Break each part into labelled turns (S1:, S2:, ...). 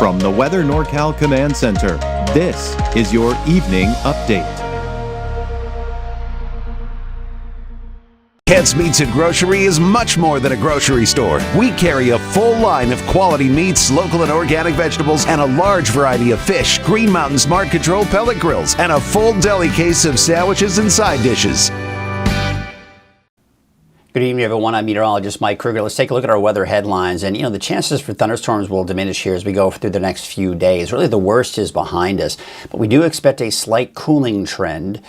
S1: From the Weather NorCal Command Center, this is your Evening Update.
S2: Kent's Meats and Grocery is much more than a grocery store. We carry a full line of quality meats, local and organic vegetables, and a large variety of fish, Green Mountain Smart Control pellet grills, and a full deli case of sandwiches and side dishes.
S3: Good evening, everyone. I'm Meteorologist Mike Krueger. Let's take a look at our weather headlines. And, the chances for thunderstorms will diminish here as we go through the next few days. Really, the worst is behind us. But we do expect a slight cooling trend.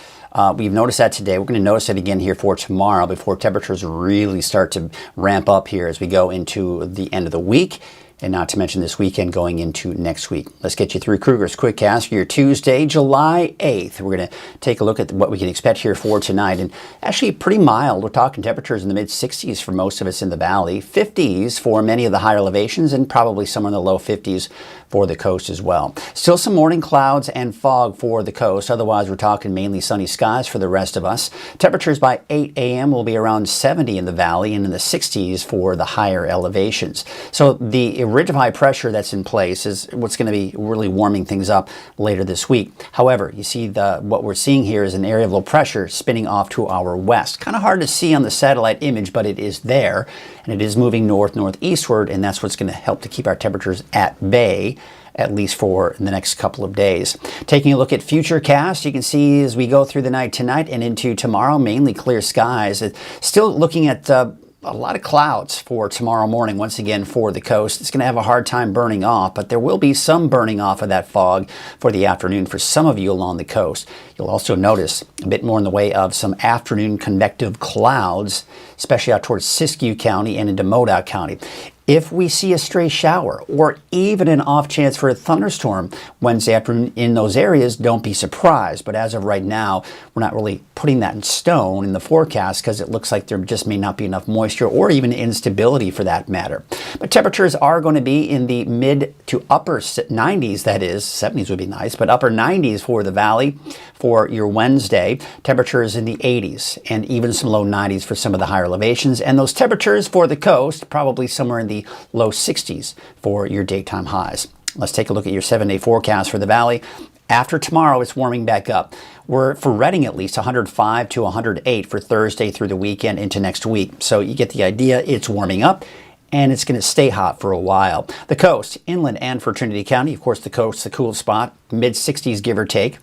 S3: We've noticed that today. We're going to notice it again here for tomorrow before temperatures really start to ramp up here as we go into the end of the week. And not to mention this weekend going into next week. Let's get you through Krueger's Quick Cast for your Tuesday, July 8th. We're going to take a look at what we can expect here for tonight. And actually pretty mild. We're talking temperatures in the mid-60s for most of us in the valley. 50s for many of the higher elevations and probably somewhere in the low 50s for the coast as well. Still some morning clouds and fog for the coast. Otherwise, we're talking mainly sunny skies for the rest of us. Temperatures by 8 a.m. will be around 70 in the valley and in the 60s for the higher elevations. So the ridge of high pressure that's in place is what's going to be really warming things up later this week. However, you see what we're seeing here is an area of low pressure spinning off to our west. Kind of hard to see on the satellite image, but it is there, and it is moving northeastward, and that's what's going to help to keep our temperatures at bay, at least for the next couple of days. Taking a look at futurecast, you can see as we go through the night tonight and into tomorrow, mainly clear skies. It's still looking at a lot of clouds for tomorrow morning, once again for the coast. It's going to have a hard time burning off, but there will be some burning off of that fog for the afternoon for some of you along the coast. You'll also notice a bit more in the way of some afternoon convective clouds, especially out towards Siskiyou County and into Modoc County. If we see a stray shower or even an off chance for a thunderstorm Wednesday afternoon in those areas, don't be surprised. But as of right now, we're not really putting that in stone in the forecast because it looks like there just may not be enough moisture or even instability for that matter. But temperatures are going to be in the mid to upper 90s, that is. 70s would be nice, but upper 90s for the valley for your Wednesday. Temperatures in the 80s and even some low 90s for some of the higher elevations. And those temperatures for the coast, probably somewhere in the low 60s for your daytime highs. Let's take a look at your 7-day forecast for the valley. After tomorrow, it's warming back up. We're, for Redding at least, 105 to 108 for Thursday through the weekend into next week. So you get the idea. It's warming up, and it's going to stay hot for a while. The coast, inland and for Trinity County, of course, the coast, the cool spot, mid-60s give or take.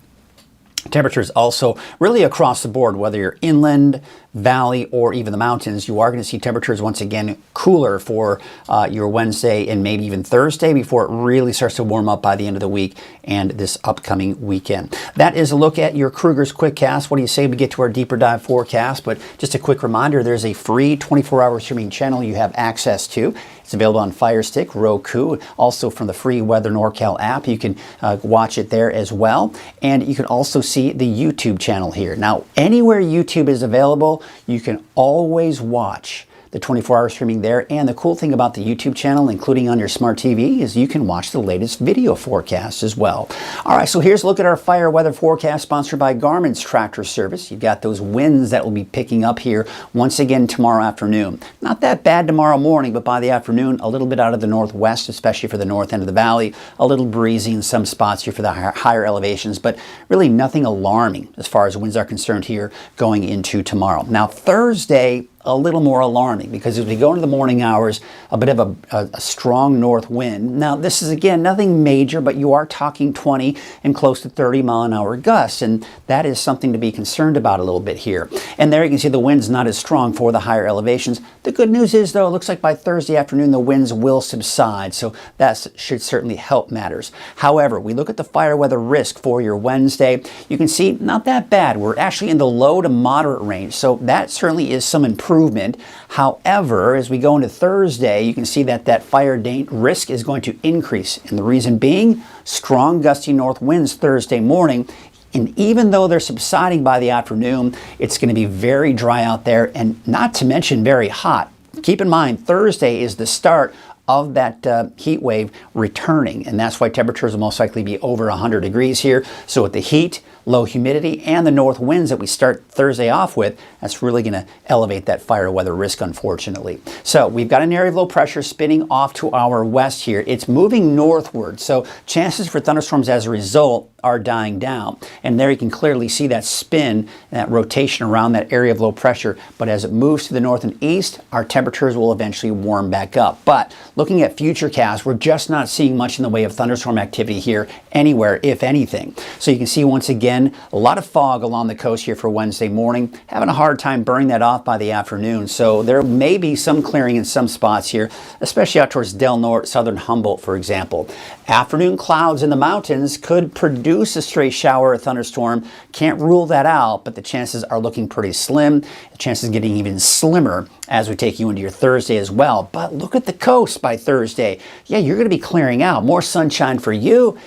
S3: Temperatures also really across the board, whether you're inland, valley, or even the mountains, you are going to see temperatures once again cooler for your Wednesday and maybe even Thursday before it really starts to warm up by the end of the week and this upcoming weekend. That is a look at your Krueger's Quick Cast. What do you say we get to our deeper dive forecast? But just a quick reminder, there's a free 24-hour streaming channel you have access to. It's available on Fire Stick, Roku, also from the free Weather NorCal app. You can watch it there as well. And you can also see the YouTube channel here. Now, anywhere YouTube is available, you can always watch the 24-hour streaming there. And the cool thing about the YouTube channel, including on your smart TV, is you can watch the latest video forecast as well. All right, so here's a look at our fire weather forecast sponsored by Garmin's Tractor Service. You've got those winds that will be picking up here once again tomorrow afternoon. Not that bad tomorrow morning, but by the afternoon, a little bit out of the northwest, especially for the north end of the valley. A little breezy in some spots here for the higher elevations, but really nothing alarming as far as winds are concerned here going into tomorrow. Now, Thursday, a little more alarming because as we go into the morning hours, a bit of a strong north wind. Now, this is, again, nothing major, but you are talking 20 and close to 30-mile-an-hour gusts, and that is something to be concerned about a little bit here. And there you can see the wind's not as strong for the higher elevations. The good news is, though, it looks like by Thursday afternoon, the winds will subside, so that should certainly help matters. However, we look at the fire weather risk for your Wednesday. You can see not that bad. We're actually in the low to moderate range, so that certainly is some improvement. However, as we go into Thursday, you can see that that fire risk is going to increase. And the reason being, strong gusty north winds Thursday morning. And even though they're subsiding by the afternoon, it's going to be very dry out there and not to mention very hot. Keep in mind, Thursday is the start of that heat wave returning, and that's why temperatures will most likely be over 100 degrees here. So with the heat, low humidity, and the north winds that we start Thursday off with, that's really going to elevate that fire weather risk, unfortunately. So we've got an area of low pressure spinning off to our west here. It's moving northward, so chances for thunderstorms as a result are dying down. And there you can clearly see that spin, that rotation around that area of low pressure. But as it moves to the north and east, our temperatures will eventually warm back up. But looking at futurecasts, we're just not seeing much in the way of thunderstorm activity here anywhere, if anything. So you can see once again, a lot of fog along the coast here for Wednesday morning. Having a hard time burning that off by the afternoon. So there may be some clearing in some spots here, especially out towards Del Norte, southern Humboldt, for example. Afternoon clouds in the mountains could produce a stray shower or thunderstorm. Can't rule that out, but the chances are looking pretty slim. The chances getting even slimmer as we take you into your Thursday as well. But look at the coast by Thursday. Yeah, you're going to be clearing out. More sunshine for you,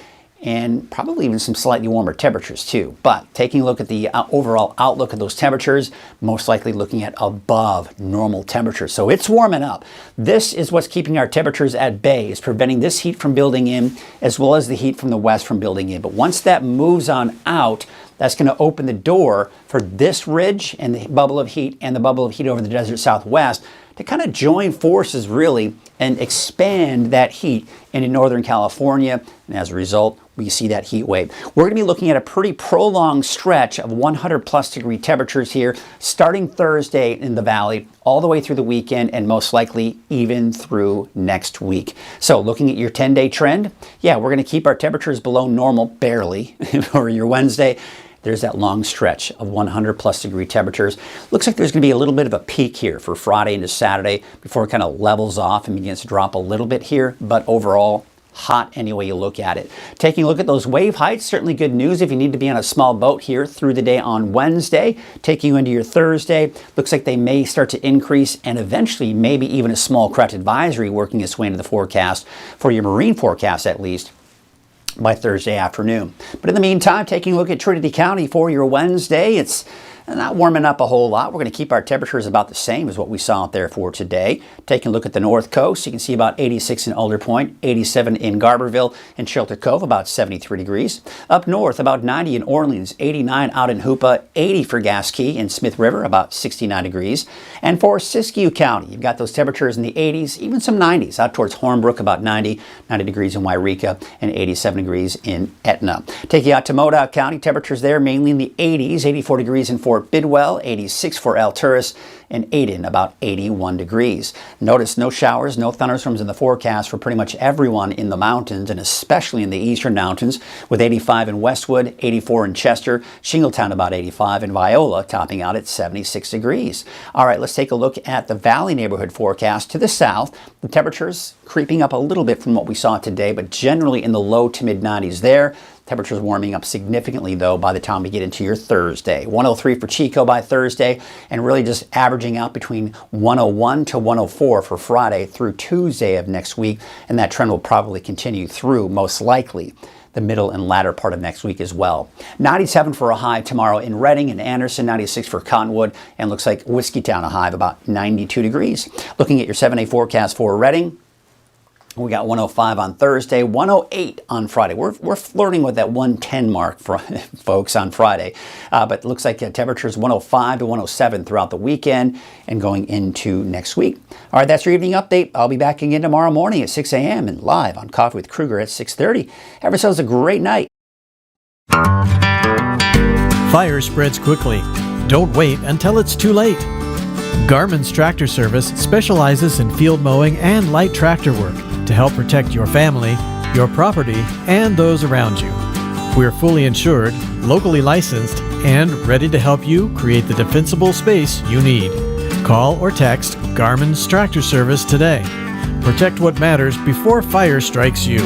S3: and probably even some slightly warmer temperatures too. But taking a look at the overall outlook of those temperatures, most likely looking at above normal temperatures. So it's warming up. This is what's keeping our temperatures at bay, is preventing this heat from building in, as well as the heat from the west from building in. But once that moves on out, that's going to open the door for this ridge and the bubble of heat and the bubble of heat over the desert southwest to kind of join forces really and expand that heat into Northern California. And as a result, we see that heat wave. We're going to be looking at a pretty prolonged stretch of 100 plus degree temperatures here, starting Thursday in the valley, all the way through the weekend, and most likely even through next week. So looking at your 10-day trend, yeah, we're going to keep our temperatures below normal, barely, for your Wednesday. There's that long stretch of 100 plus degree temperatures. Looks like there's going to be a little bit of a peak here for Friday into Saturday before it kind of levels off and begins to drop a little bit here, but overall, hot any way you look at it. Taking a look at those wave heights, certainly good news if you need to be on a small boat here through the day on Wednesday. Taking you into your Thursday, looks like they may start to increase, and eventually maybe even a small correct advisory working its way into the forecast, for your marine forecast at least, by Thursday afternoon. But in the meantime, taking a look at Trinity County for your Wednesday, it's not warming up a whole lot. We're going to keep our temperatures about the same as what we saw out there for today. Taking a look at the north coast, you can see about 86 in Alder Point, 87 in Garberville and Shelter Cove, about 73 degrees. Up north, about 90 in Orleans, 89 out in Hoopa, 80 for Gasquet and Smith River, about 69 degrees. And for Siskiyou County, you've got those temperatures in the 80s, even some 90s. Out towards Hornbrook, about 90 degrees in Wairika, and 87 degrees in Etna. Taking you out to Modoc County, temperatures there mainly in the 80s, 84 degrees in Fort Bidwell, 86 for Alturas, and Aden, about 81 degrees. Notice no showers, no thunderstorms in the forecast for pretty much everyone in the mountains, and especially in the eastern mountains, with 85 in Westwood, 84 in Chester, Shingletown about 85, and Viola topping out at 76 degrees. All right, let's take a look at the Valley neighborhood forecast to the south. The temperatures creeping up a little bit from what we saw today, but generally in the low to mid 90s there. Temperatures warming up significantly, though, by the time we get into your Thursday. 103 for Chico by Thursday, and really just averaging out between 101 to 104 for Friday through Tuesday of next week, and that trend will probably continue through, most likely, the middle and latter part of next week as well. 97 for a high tomorrow in Redding and Anderson, 96 for Cottonwood, and looks like Whiskeytown a high of about 92 degrees. Looking at your 7-day forecast for Redding, we got 105 on Thursday, 108 on Friday. We're flirting with that 110 mark, for folks, on Friday. But it looks like temperatures 105 to 107 throughout the weekend and going into next week. All right, that's your evening update. I'll be back again tomorrow morning at 6 a.m. and live on Coffee with Krueger at 6:30. Have yourselves a great night.
S4: Fire spreads quickly. Don't wait until it's too late. Garmin's Tractor Service specializes in field mowing and light tractor work to help protect your family, your property, and those around you. We're fully insured, locally licensed, and ready to help you create the defensible space you need. Call or text Garmin's Tractor Service today. Protect what matters before fire strikes you.